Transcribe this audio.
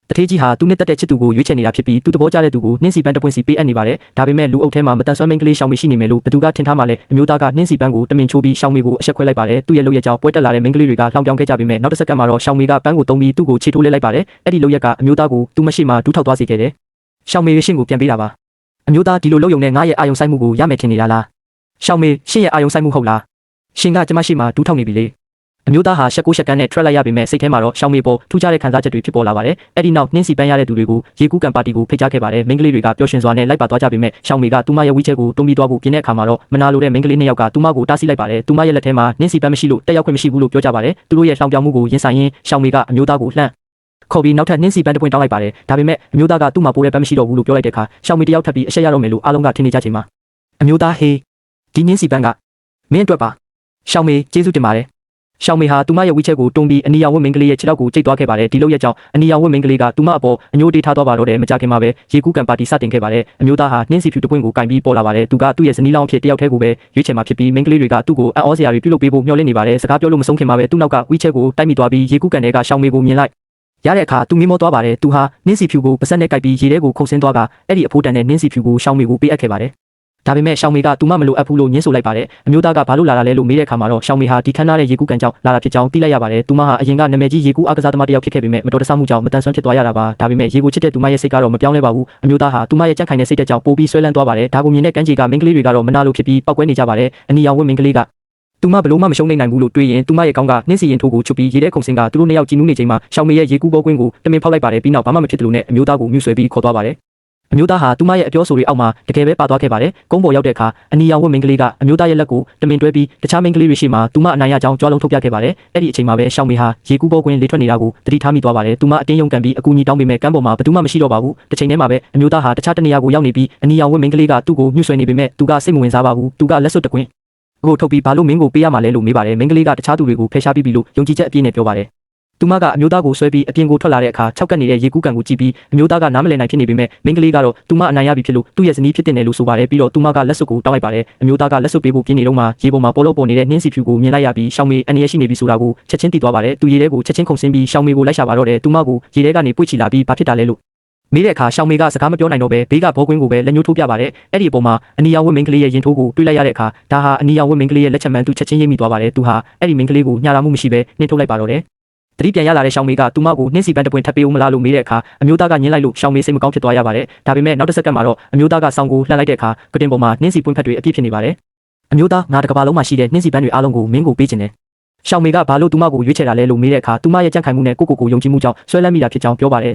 တထေးကြီးဟာသူနဲ့တက်တဲ့ချစ်သူကိုရွေးချယ်နေတာဖြစ်ပြီးသူတဘောကြတဲ့သူကိုနှင်းစီပန်းတစ်ပွင့်စီပေးအပ်နေပါတယ်ဒါပေမဲ့လူအုပ်ထဲမှာမတန်ဆွမ်းမိန်းကလေးရှောင်းမေရှိနေမယ်လို့ဘသူကထင်ထားမှလဲအမျိုးသားကနှင်းစီပန်းကိုတမင်ချိုးပြီးရှောင်းမေကိုအဆက်ခွဲလိုက်ပါတယ်သူ့ရဲ့လုပ်ရက်ကြောင့်ပွဲတက်လာတဲ့မိန်းကလေးတွေကလှောင်ပြောင်းခဲ့ကြပြီးမဲ့နောက်တစ်စက္ကန့်မှာတော့ရှောင်းမေကပန်းကိုတုံးပြီးသူ့ကိုခြေထိုးလိုက်ပါတယ်အဲ့ဒီလုပ်ရက်ကအမျိုးသားကိုသူ့မရှိမှဒူးထောက်သွားစေခဲ့တယ်ရှောင်းမေရဲ့ရှင်းကိုပြန်ပေးတာပါအမျိုးသားဒီလိုလုပ်ရုံနဲ့ငါရဲ့အာယုံဆိုင်မှုကိုရမယ်ထင်နေတာလားရှောင်းမေရှင်းရဲ့အာယုံဆိုင်မှုဟုတ်လားရှင်ကကျမရှိမှဒူးထောက်နေပြီလေအမျိုးသားဟာရှက်ကိုရှက်ကန်းနဲ့ထွက်လိုက်ရပေမဲ့စိတ်ထဲမှာတော့ရှောင်းမေပေါ်ထူးခြားတဲ့ခံစားချက်တွေဖြစ်ပေါ်လာပါတယ်။အဲ့ဒီနောက်နှင်းစီပန်းရတဲ့သူတွေကိုရေကူးကန်ပါတီကိုဖိတ်ကြားခဲ့ပါတယ်။မိန်းကလေးတွေကပျော်ရွှင်စွာနဲ့လိုက်ပါသွားကြပေမဲ့ရှောင်းမေကသူမရဲ့ဝီချဲကိုတုံးပြီးသွားဖို့ပြင်းတဲ့အခါမှာတော့မနာလိုတဲ့မိန်းကလေးနှစ်ယောက်ကသူမကိုတားဆီးလိုက်ပါတယ်။သူမရဲ့လက်ထဲမှာနှင်းစီပန်းမရှိလို့တက်ရောက်ခွင့်မရှိဘူးလို့ပြောကြပါတယ်။သူတို့ရဲ့လှောင်ပြောင်မှုကိုရင်ဆိုင်ရင်းရှောင်းမေကအမျိုးသားကိုလှမ်းခေါ်ပြီးနောက်ထပ်နှင်းစီပန်းတစ်ပွင့်တောင်းလိုက်ပါတယ်။ဒါပေမဲ့အမျိုးသားကသူ့မှာပိုးတဲ့ပန်းမရှိတော့ဘူးလို့ပြောလိုက်တဲ့အခါရှောင်းမေတယောက်ထပ်ပြီးအဆက်ရတော့မယ်လို့အားလုံးကထင်နေကြချိန်မှာအမျိုးသားဟေးဒီနှင်းစီပန်းကမင်းအတွက်ပါရှောင်းမေကျေးဇူးတင်ပါတယ်ရှောင်းမေဟာသူမရဲ့ဝီချဲကိုတုံးပြီးအနီရောင်ဝတ်မိန်းကလေးရဲ့ခြေထောက်ကိုကျိတ်သွားခဲ့ပါတယ်ဒီလိုရဲ့ကြောင့်အနီရောင်ဝတ်မိန်းကလေးကသူမအပေါ်အညိုတေးထားသွားပါတော့တယ်မကြခင်မှာပဲရေကူးကန်ပါတီစတင်ခဲ့ပါတယ်အမျိုးသားဟာနှင်းစီဖြူတပွင့်ကိုကင်ပြီးပေါ်လာပါတယ်သူကသူ့ရဲ့ဇနီးလောင်းအဖြစ်တယောက်တည်းကိုပဲရွေးချယ်မှာဖြစ်ပြီးမိန်းကလေးတွေကသူ့ကိုအံ့ဩစရာတွေပြုလုပ်ပေးဖို့မျှော်လင့်နေပါတယ်စကားပြောလို့မဆုံးခင်မှာပဲသူ့နောက်ကဝီချဲကိုတိုက်မိသွားပြီးရေကူးကန်တွေကရှောင်းမေကိုမြင်လိုက်ရတဲ့အခါသူမြင်မောသွားပါတယ်သူဟာနှင်းစီဖြူကိုပါဆက်နဲ့ကိုက်ပြီးရေထဲကိုခုန်ဆင်းသွားကအဲ့ဒီအဖိုးတန်တဲ့နှင်းစီဖြူကိုရှောင်းမေကိုပေးအပ်ခဲ့ပါတယ်ဒါပေမဲ့ရှောင်းမေကသူမမလိုအပ်ဘူးလို့ညှင်းဆိုလိုက်ပါတယ်အမျိုးသားကဘာလို့လာတာလဲလို့မေးတဲ့အခါမှာတော့ရှောင်းမေဟာဒီခန်းသားတဲ့ရေကူးကန်ကြောင့်လာတာဖြစ်ကြောင်းသိလိုက်ရပါတယ်သူမဟာအရင်ကနာမည်ကြီးရေကူးအားကစားသမားတစ်ယောက်ဖြစ်ခဲ့ပေမဲ့မတော်တဆမှုကြောင့်မတန်ဆွမ်းဖြစ်သွားရတာပါဒါပေမဲ့ရေကိုချစ်တဲ့သူမရဲ့စိတ်ကတော့မပြောင်းလဲပါဘူးအမျိုးသားဟာသူမရဲ့ကြက်ခိုင်တဲ့စိတ်တဲ့ကြောင့်ပိုပြီးဆွဲလန်းသွားပါတယ်ဒါကိုမြင်တဲ့ကန်းကြီးကမိန်းကလေးတွေကတော့မနာလို့ဖြစ်ပြီးပောက်ကွဲနေကြပါတယ်အနီရောင်ဝတ်မိန်းကလေးကသူမဘလို့မှမရှုံးနိုင်ဘူးလို့တွေးရင်သူမရဲ့ကောင်းကနှင်းစီရင်ထိုးကိုချွတ်ပြီးရေထဲခုန်ဆင်းကသူတို့နှစ်ယောက်ကြည်နူးနေချိန်မှာရှောင်းမေရဲ့ရေကူးဘောကွင်းကိုတမင်ဖောက်လိုက်ပါတယ်ပြီးနောက်ဘာမှမဖြစ်တယ်လို့နဲ့အမျိုးသားကိုမြှူဆွဲပြီးခေါ်သွားပါတယ်အမျိုးသားဟာသူမရဲ့အပြောဆိုတွေအောက်မှာတကယ်ပဲပါသွားခဲ့ပါတယ်။ကုန်းပေါ်ရောက်တဲ့အခါအနီရောင်ဝတ်မိန်းကလေးကအမျိုးသားရဲ့လက်ကိုတမင်တွဲပြီးတခြားမိန်းကလေးတွေရှိမှသူမအနိုင်ရကြောင်းကြွားလုံးထုတ်ပြခဲ့ပါတယ်။အဲ့ဒီအချိန်မှာပဲရှောင်းမေဟာရေကူးဘောကွင်းလေထွက်နေတာကိုသတိထားမိသွားပါတယ်။သူမအတင်းယုံကန်ပြီးအကူအညီတောင်းပေမဲ့ကမ်းပေါ်မှာဘယ်သူမှမရှိတော့ပါဘူး။တစ်ချိန်တည်းမှာပဲအမျိုးသားဟာတခြားတနေရာကိုရောက်နေပြီးအနီရောင်ဝတ်မိန်းကလေးကသူ့ကိုမြှူဆွဲနေပေမဲ့သူကစိတ်မဝင်စားပါဘူး။သူကလက်စွပ်တကွင်းကိုထုတ်ပြီးဘာလို့မင်းကိုပေးရမှာလဲလို့မေးပါတယ်။မိန်းကလေးကတခြားသူတွေကိုဖယ်ရှားပြီးပြီလို့ယုံကြည်ချက်အပြည့်နဲ့ပြောပါတယ်သူမကအမျိုးသားကိုဆွဲပြီးအပြင်ကိုထွက်လာတဲ့အခါ၆ကပ်နေတဲ့ရေကူးကန်ကိုကြည့်ပြီးအမျိုးသားကနားမလည်နိုင်ဖြစ်နေပေမဲ့မိန်းကလေးကတော့သူမအနိုင်ရပြီဖြစ်လို့သူ့ရဲ့ဇနီးဖြစ်တဲ့နယ်လို့ဆိုပါတယ်ပြီးတော့သူမကလက်စွပ်ကိုတောင်းလိုက်ပါတယ်အမျိုးသားကလက်စွပ်ပေးဖို့ပြင်းနေတော့မှရေပေါ်မှာပေါ်လို့ပေါ်နေတဲ့နှင်းစီဖြူကိုမြင်လိုက်ရပြီးရှောင်းမေအနေရရှိနေပြီဆိုတာကိုချက်ချင်းသိသွားပါတယ်သူရေထဲကိုချက်ချင်းခုန်ဆင်းပြီးရှောင်းမေကိုလိုက်ရှာပါတော့တယ်သူမကိုရေထဲကနေပွေ့ချီလာပြီးဘာဖြစ်တာလဲလို့မေးတဲ့အခါရှောင်းမေကစကားမပြောနိုင်တော့ပဲဘေးကဘောကွင်းကိုပဲလက်ညှိုးထိုးပြပါတယ်အဲ့ဒီအပေါ်မှာအနီရောင်ဝတ်မိန်းကလေးရဲ့ရင်ထိုးကိုတွေးလိုက်ရတဲ့အခါဒါဟာအနီရောင်ဝတ်မိန်းကလေးရဲ့လက်ချက်မှန်သူချက်ချင်းရိပ်မိသွားပါတယ်သူဟာအဲ့ဒီမိန်းကလေးကိုညှာလာမှုမရှိပဲနှင်ထုတ်လိုက်ပါတော့တယ်တတိပြန်ရလာတဲ့ရှောင်းမေကသူမကိုနှင်းစီပန်းတပွင့်ထပ်ပေးဦးမလားလို့မေးတဲ့အခါအမျိုးသားကညှင်းလိုက်လို့ရှောင်းမေစိတ်မကောင်းဖြစ်သွားရပါတယ်ဒါပေမဲ့နောက်တစ်စက္ကန့်မှာတော့အမျိုးသားကဆောင်းကိုလှမ်းလိုက်တဲ့အခါကတင်ပေါ်မှာနှင်းစီပွင့်ဖက်တွေအပြည့်ဖြစ်နေပါတယ်အမျိုးသားငါတကဘာလုံးမှာရှိတဲ့နှင်းစီပန်းတွေအားလုံးကိုမင်းကိုပေးခြင်းနဲ့ရှောင်းမေကဘာလို့သူမကိုရွေးချယ်တာလဲလို့မေးတဲ့အခါသူမရဲ့ကြံ့ခိုင်မှုနဲ့ကိုယုံကြည်မှုကြောင့်ဆွဲလန်းမိတာဖြစ်ကြောင်းပြောပါတယ်